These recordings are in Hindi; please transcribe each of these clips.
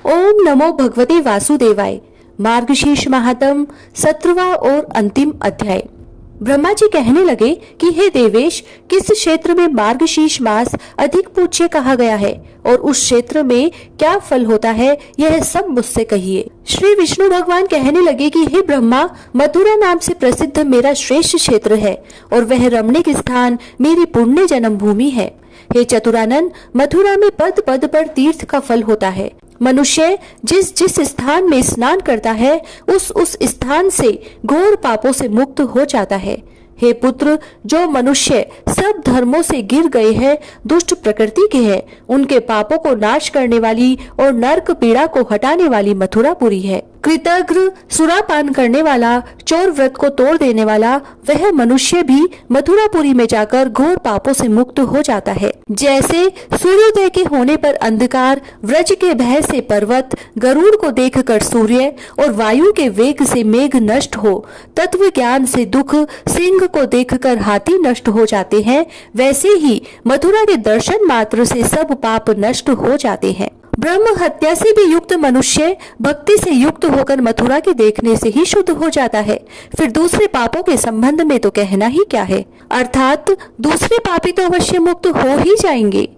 ओम नमो भगवते वासुदेवाय। मार्गशीर्ष महात्म 17वां और अंतिम अध्याय। ब्रह्मा जी कहने लगे कि हे देवेश, किस क्षेत्र में मार्गशीर्ष मास अधिक पूज्य कहा गया है और उस क्षेत्र में क्या फल होता है, यह सब मुझसे कहिए। श्री विष्णु भगवान कहने लगे कि हे ब्रह्मा, मथुरा नाम से प्रसिद्ध मेरा श्रेष्ठ क्षेत्र है और वह रमणीक स्थान मेरी पुण्य जन्म भूमि है। हे चतुरानन, मथुरा में पद पद पर तीर्थ का फल होता है। मनुष्य जिस जिस स्थान में स्नान करता है उस स्थान से घोर पापों से मुक्त हो जाता है। हे पुत्र, जो मनुष्य सब धर्मों से गिर गए हैं, दुष्ट प्रकृति के हैं, उनके पापों को नाश करने वाली और नरक पीड़ा को हटाने वाली मथुरापुरी है। कृतघ्न सुरापान करने वाला, चोर व्रत को तोड़ देने वाला वह मनुष्य भी मथुरापुरी में जाकर घोर पापों से मुक्त हो जाता है। जैसे सूर्योदय के होने पर अंधकार, व्रज के भय से पर्वत, गरुड़ को देखकर सूर्य और वायु के वेग से मेघ नष्ट हो, तत्व ज्ञान से दुख, सिंह को देखकर हाथी नष्ट हो जाते हैं, वैसे ही मथुरा के दर्शन मात्र से सब पाप नष्ट हो जाते हैं। ब्रह्म हत्या से भी युक्त मनुष्य भक्ति से युक्त होकर मथुरा के देखने से ही शुद्ध हो जाता है। फिर दूसरे पापों के संबंध में तो कहना ही क्या है, अर्थात दूसरे पापी तो अवश्य मुक्त हो ही जाएंगे।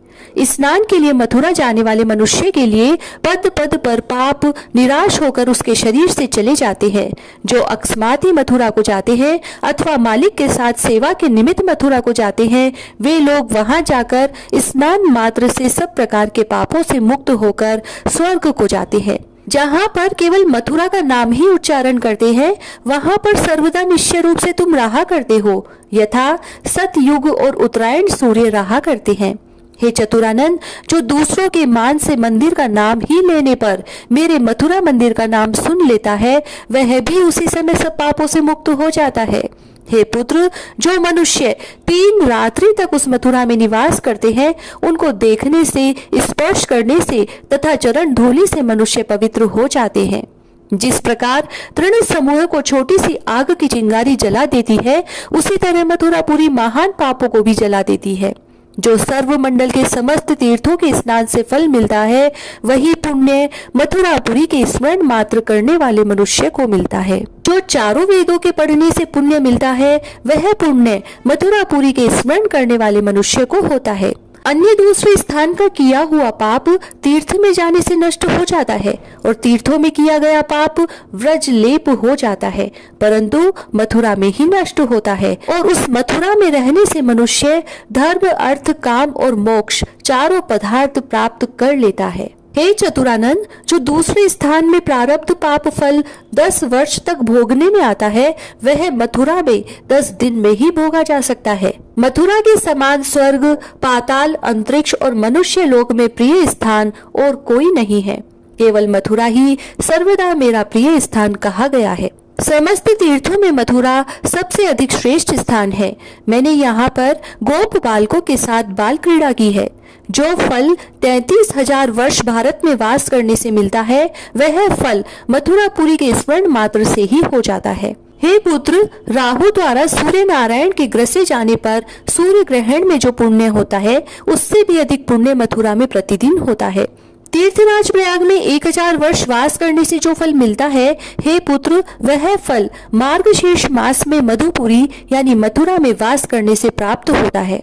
स्नान के लिए मथुरा जाने वाले मनुष्य के लिए पद पद पर पाप निराश होकर उसके शरीर से चले जाते हैं। जो अकस्मात ही मथुरा को जाते हैं अथवा मालिक के साथ सेवा के निमित्त मथुरा को जाते हैं, वे लोग वहां जाकर स्नान मात्र से सब प्रकार के पापों से मुक्त होकर स्वर्ग को जाते हैं। जहाँ पर केवल मथुरा का नाम ही उच्चारण करते हैं, वहाँ पर सर्वदा निश्चय रूप से तुम रहा करते हो, यथा सतयुग और उत्तरायण सूर्य रहा करते हैं। हे चतुरानन, जो दूसरों के मान से मंदिर का नाम ही लेने पर मेरे मथुरा मंदिर का नाम सुन लेता है, वह भी उसी समय सब पापों से मुक्त हो जाता है। हे पुत्र, जो मनुष्य 3 रात्रि तक उस मथुरा में निवास करते हैं, उनको देखने से, स्पर्श करने से तथा चरण धूलि से मनुष्य पवित्र हो जाते हैं। जिस प्रकार तृण समूह को छोटी सी आग की चिंगारी जला देती है, उसी तरह मथुरापुरी महान पापों को भी जला देती है। जो सर्व मंडल के समस्त तीर्थों के स्नान से फल मिलता है, वही पुण्य मथुरापुरी के स्मरण मात्र करने वाले मनुष्य को मिलता है। जो चारों वेदों के पढ़ने से पुण्य मिलता है, वह पुण्य मथुरापुरी के स्मरण करने वाले मनुष्य को होता है। अन्य दूसरे स्थान का किया हुआ पाप तीर्थ में जाने से नष्ट हो जाता है और तीर्थों में किया गया पाप व्रज लेप हो जाता है, परंतु मथुरा में ही नष्ट होता है और उस मथुरा में रहने से मनुष्य धर्म, अर्थ, काम और मोक्ष चारों पदार्थ प्राप्त कर लेता है। हे चतुरानन, जो दूसरे स्थान में प्रारब्ध पाप फल 10 वर्ष तक भोगने में आता है, वह मथुरा में 10 दिन में ही भोगा जा सकता है। मथुरा के समान स्वर्ग, पाताल, अंतरिक्ष और मनुष्य लोक में प्रिय स्थान और कोई नहीं है। केवल मथुरा ही सर्वदा मेरा प्रिय स्थान कहा गया है। समस्त तीर्थों में मथुरा सबसे अधिक श्रेष्ठ स्थान है। मैंने यहाँ पर गोप बालकों के साथ बाल क्रीड़ा की है। जो फल 33,000 वर्ष भारत में वास करने से मिलता है, वह फल मथुरापुरी के स्मरण मात्र से ही हो जाता है। हे पुत्र, राहु द्वारा सूर्य नारायण के ग्रसे जाने पर सूर्य ग्रहण में जो पुण्य होता है, उससे भी अधिक पुण्य मथुरा में प्रतिदिन होता है। तीर्थराज प्रयाग में 1000 वर्ष वास करने से जो फल मिलता है, हे पुत्र, वह फल मार्गशीर्ष मास में मधुपुरी यानी मथुरा में वास करने से प्राप्त होता है।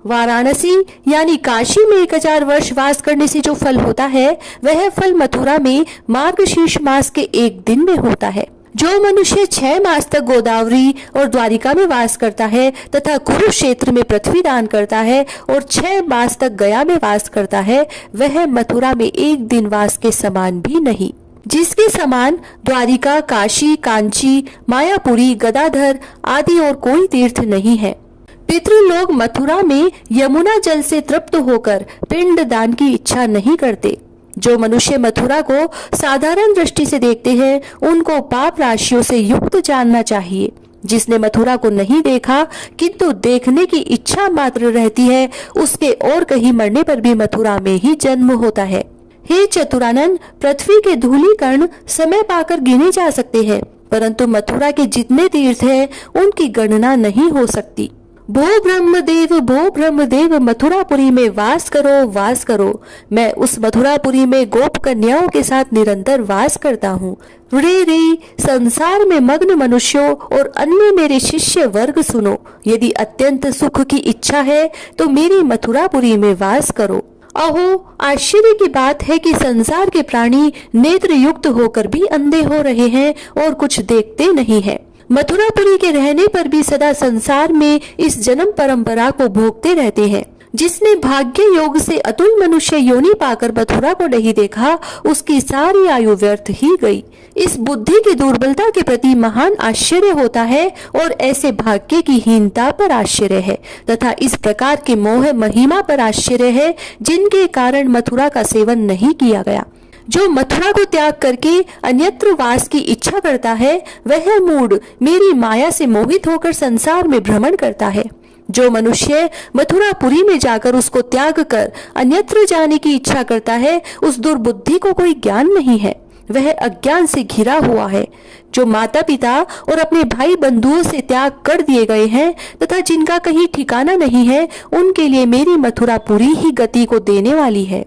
वाराणसी यानी काशी में 1000 वर्ष वास करने से जो फल होता है, वह फल मथुरा में मार्गशीर्ष मास के 1 दिन में होता है। जो मनुष्य 6 मास तक गोदावरी और द्वारिका में वास करता है तथा कुरुक्षेत्र में पृथ्वी दान करता है और 6 मास तक गया में वास करता है, वह मथुरा में 1 दिन वास के समान भी नहीं। जिसके समान द्वारिका, काशी, कांची, मायापुरी, गदाधर आदि और कोई तीर्थ नहीं है। पितृलोग मथुरा में यमुना जल से तृप्त होकर पिंड दान की इच्छा नहीं करते। जो मनुष्य मथुरा को साधारण दृष्टि से देखते हैं, उनको पाप राशियों से युक्त जानना चाहिए। जिसने मथुरा को नहीं देखा किंतु देखने की इच्छा मात्र रहती है, उसके और कहीं मरने पर भी मथुरा में ही जन्म होता है। हे चतुरानन, पृथ्वी के धूलि कण समय पाकर गिने जा सकते हैं, परंतु मथुरा के जितने तीर्थ हैं, उनकी गणना नहीं हो सकती। भो ब्रह्मदेव मथुरापुरी में वास करो। मैं उस मथुरापुरी में गोप कन्याओं के साथ निरंतर वास करता हूँ। रे संसार में मग्न मनुष्यों और अन्य मेरे शिष्य वर्ग सुनो, यदि अत्यंत सुख की इच्छा है तो मेरी मथुरापुरी में वास करो। अहो, आश्चर्य की बात है कि संसार के प्राणी नेत्र युक्त होकर भी अंधे हो रहे हैं और कुछ देखते नहीं हैं। मथुरापुरी के रहने पर भी सदा संसार में इस जन्म परंपरा को भोगते रहते हैं। जिसने भाग्य योग से अतुल मनुष्य योनि पाकर मथुरा को नहीं देखा, उसकी सारी आयु व्यर्थ ही गई। इस बुद्धि की दुर्बलता के प्रति महान आश्चर्य होता है और ऐसे भाग्य की हीनता पर आश्चर्य है तथा इस प्रकार के मोह महिमा पर आश्चर्य है जिनके कारण मथुरा का सेवन नहीं किया गया। जो मथुरा को त्याग करके अन्यत्र वास की इच्छा करता है, वह मूढ़ मेरी माया से मोहित होकर संसार में भ्रमण करता है। जो मनुष्य मथुरापुरी में जाकर उसको त्याग कर अन्यत्र जाने की इच्छा करता है, उस दुर्बुद्धि को कोई ज्ञान नहीं है, वह अज्ञान से घिरा हुआ है। जो माता पिता और अपने भाई बंधुओं से त्याग कर दिए गए हैं तथा जिनका कहीं ठिकाना नहीं है, उनके लिए मेरी मथुरापुरी ही गति को देने वाली है।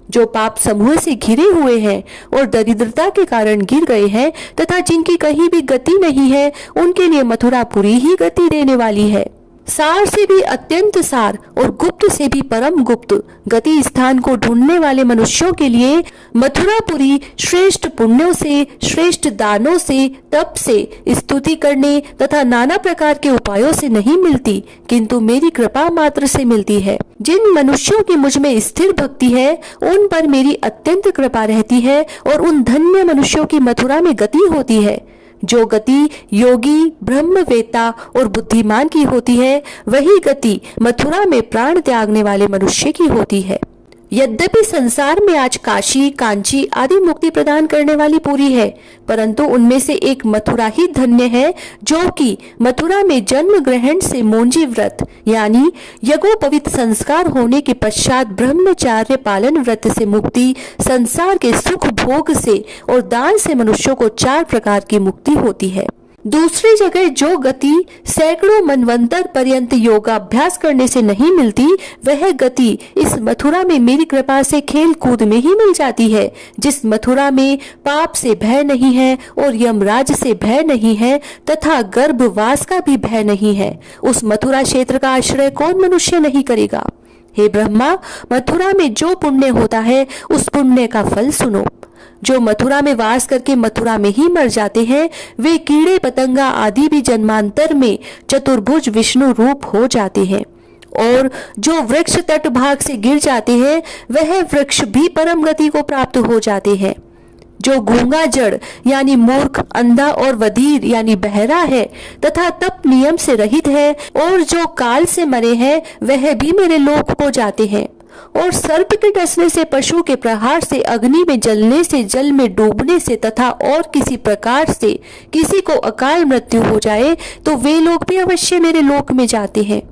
जो पाप समूह से घिरे हुए हैं और दरिद्रता के कारण गिर गए हैं तथा जिनकी कहीं भी गति नहीं है, उनके लिए मथुरापुरी ही गति देने वाली है। सार से भी अत्यंत सार और गुप्त से भी परम गुप्त गति स्थान को ढूंढने वाले मनुष्यों के लिए मथुरापुरी श्रेष्ठ पुण्यों से, श्रेष्ठ दानों से, तप से, स्तुति करने तथा नाना प्रकार के उपायों से नहीं मिलती, किंतु मेरी कृपा मात्र से मिलती है। जिन मनुष्यों की मुझ में स्थिर भक्ति है, उन पर मेरी अत्यंत कृपा रहती है और उन धन्य मनुष्यों की मथुरा में गति होती है। जो गति योगी, ब्रह्मवेत्ता और बुद्धिमान की होती है, वही गति मथुरा में प्राण त्यागने वाले मनुष्य की होती है। यद्यपि संसार में आज काशी, कांची आदि मुक्ति प्रदान करने वाली पुरी है, परंतु उनमें से एक मथुरा ही धन्य है, जो कि मथुरा में जन्म ग्रहण से मोंजी व्रत यानी यज्ञोपवीत संस्कार होने के पश्चात ब्रह्मचार्य पालन व्रत से मुक्ति, संसार के सुख भोग से और दान से मनुष्यों को 4 प्रकार की मुक्ति होती है। दूसरी जगह जो गति सैकड़ों मनवंतर पर्यंत योगाभ्यास करने से नहीं मिलती, वह गति इस मथुरा में मेरी कृपा से खेल कूद में ही मिल जाती है। जिस मथुरा में पाप से भय नहीं है और यमराज से भय नहीं है तथा गर्भवास का भी भय नहीं है, उस मथुरा क्षेत्र का आश्रय कौन मनुष्य नहीं करेगा। हे ब्रह्मा, मथुरा में जो पुण्य होता है, उस पुण्य का फल सुनो। जो मथुरा में वास करके मथुरा में ही मर जाते हैं, वे कीड़े पतंगा आदि भी जन्मांतर में चतुर्भुज विष्णु रूप हो जाते हैं। और जो वृक्ष तट भाग से गिर जाते हैं, वह वृक्ष भी परम गति को प्राप्त हो जाते हैं। जो गूंगा जड़ यानी मूर्ख, अंधा और वधीर यानी बहरा है तथा तप नियम से रहित है, और जो काल से मरे हैं, वह भी मेरे लोक को जाते हैं। और सर्प के डसने से, पशु के प्रहार से, अग्नि में जलने से, जल में डूबने से तथा और किसी प्रकार से किसी को अकाल मृत्यु हो जाए तो वे लोग भी अवश्य मेरे लोक में जाते हैं।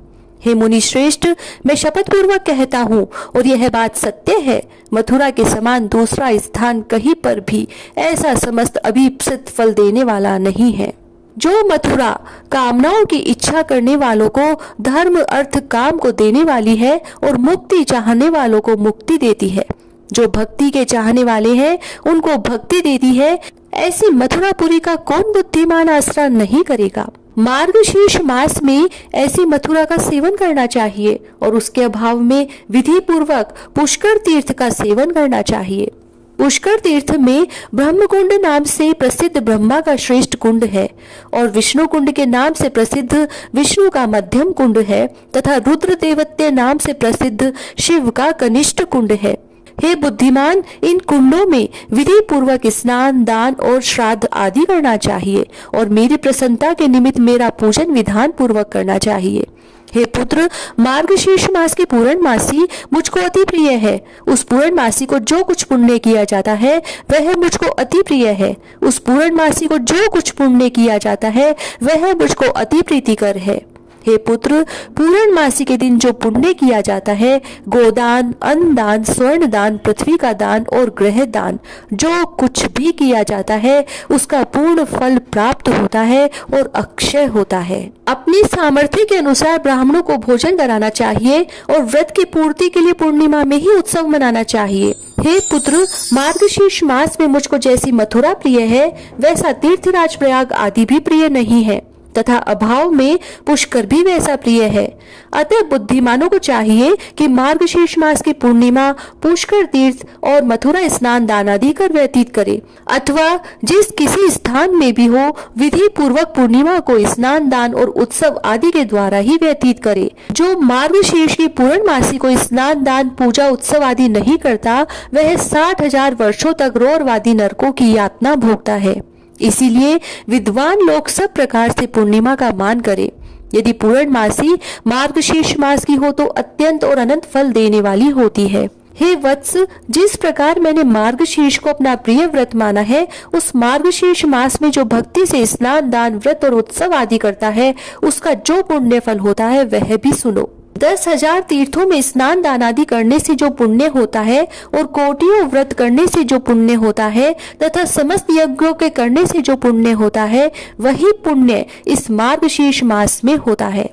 हे मुनि श्रेष्ठ, मैं शपथ पूर्वक कहता हूँ और यह बात सत्य है, मथुरा के समान दूसरा स्थान कहीं पर भी ऐसा समस्त अभीप्सित फल देने वाला नहीं है। जो मथुरा कामनाओं की इच्छा करने वालों को धर्म, अर्थ, काम को देने वाली है और मुक्ति चाहने वालों को मुक्ति देती है, जो भक्ति के चाहने वाले हैं उनको भक्ति देती है, ऐसी मथुरापुरी का कौन बुद्धिमान आश्रय नहीं करेगा। मार्गशीर्ष मास में ऐसी मथुरा का सेवन करना चाहिए और उसके अभाव में विधि पूर्वक पुष्कर तीर्थ का सेवन करना चाहिए। पुष्कर तीर्थ में ब्रह्मकुंड नाम से प्रसिद्ध ब्रह्मा का श्रेष्ठ कुंड है और विष्णु कुंड के नाम से प्रसिद्ध विष्णु का मध्यम कुंड है तथा रुद्र देवत्य नाम से प्रसिद्ध शिव का कनिष्ठ कुंड है। हे बुद्धिमान, इन कुंडों में विधि पूर्वक स्नान, दान और श्राद्ध आदि करना चाहिए और मेरी प्रसन्नता के निमित्त मेरा पूजन विधान पूर्वक करना चाहिए। हे पुत्र, मार्गशीर्ष मास की पूर्णमासी मुझको अति प्रिय है। उस पूर्णमासी को जो कुछ पुण्य किया जाता है वह मुझको अति प्रिय है। उस पूर्णमासी को जो कुछ पुण्य किया जाता है वह मुझको अति प्रीतिकर है। हे पुत्र, पूर्णमासी के दिन जो पुण्य किया जाता है, गोदान, अन्न दान, स्वर्ण दान, पृथ्वी का दान और गृह दान, जो कुछ भी किया जाता है उसका पूर्ण फल प्राप्त होता है और अक्षय होता है। अपनी सामर्थ्य के अनुसार ब्राह्मणों को भोजन कराना चाहिए और व्रत की पूर्ति के लिए पूर्णिमा में ही उत्सव मनाना चाहिए। हे पुत्र, मार्गशीर्ष मास में मुझको जैसी मथुरा प्रिय है, वैसा तीर्थराज प्रयाग आदि भी प्रिय नहीं है, तथा अभाव में पुष्कर भी वैसा प्रिय है। अतः बुद्धिमानों को चाहिए कि मार्गशीर्ष मास की पूर्णिमा पुष्कर तीर्थ और मथुरा स्नान दान आदि कर व्यतीत करे, अथवा जिस किसी स्थान में भी हो विधि पूर्वक पूर्णिमा को स्नान दान और उत्सव आदि के द्वारा ही व्यतीत करे। जो मार्गशीर्ष की पूर्णमासी को स्नान दान पूजा उत्सव आदि नहीं करता, वह 60,000 वर्षों तक रौरवादी नरकों की यातना भोगता है। इसीलिए विद्वान लोग सब प्रकार से पूर्णिमा का मान करें। यदि पूर्णमासी मार्गशीर्ष मास की हो तो अत्यंत और अनंत फल देने वाली होती है। हे वत्स, जिस प्रकार मैंने मार्गशीर्ष को अपना प्रिय व्रत माना है, उस मार्गशीर्ष मास में जो भक्ति से स्नान दान व्रत और उत्सव आदि करता है, उसका जो पुण्य फल होता है वह भी सुनो। 10,000 तीर्थों में स्नान दान आदि करने से जो पुण्य होता है और कोटियों व्रत करने से जो पुण्य होता है तथा समस्त यज्ञों के करने से जो पुण्य होता है, वही पुण्य इस मार्गशीर्ष मास में होता है।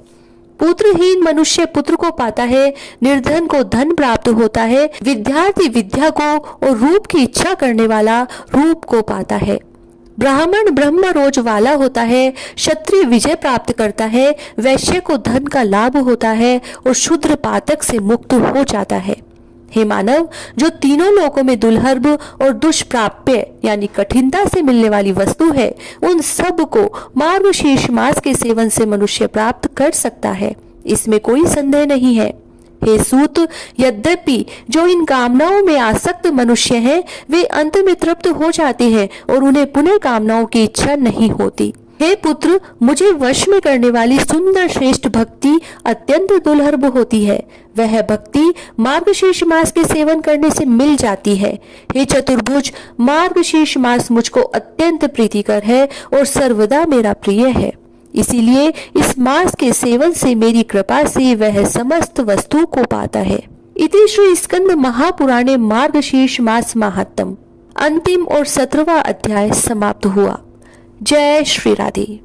पुत्रहीन मनुष्य पुत्र को पाता है, निर्धन को धन प्राप्त होता है, विद्यार्थी विद्या को और रूप की इच्छा करने वाला रूप को पाता है। ब्राह्मण ब्रह्म रोज वाला होता है, क्षत्रिय विजय प्राप्त करता है, वैश्य को धन का लाभ होता है और शूद्र पातक से मुक्त हो जाता है। हे मानव, जो तीनों लोकों में दुर्लभ और दुष्प्राप्य यानी कठिनता से मिलने वाली वस्तु है, उन सब को मार्गशीर्ष मास के सेवन से मनुष्य प्राप्त कर सकता है, इसमें कोई संदेह नहीं है। हे सूत, यद्यपि जो इन कामनाओं में आसक्त मनुष्य हैं, वे अंत में तृप्त हो जाते हैं और उन्हें पुनः कामनाओं की इच्छा नहीं होती। हे पुत्र, मुझे वश में करने वाली सुंदर श्रेष्ठ भक्ति अत्यंत दुर्लभ होती है। वह भक्ति मार्गशीर्ष मास के सेवन करने से मिल जाती है। हे चतुर्भुज, मार्गशीर्ष मास मुझको अत्यंत प्रीतिकर है और सर्वदा मेरा प्रिय है। इसीलिए इस मास के सेवन से मेरी कृपा से वह समस्त वस्तु को पाता है। इति श्री स्कंद महापुराणे मार्गशीर्ष मास महात्म अंतिम और 17वां अध्याय समाप्त हुआ। जय श्री राधे।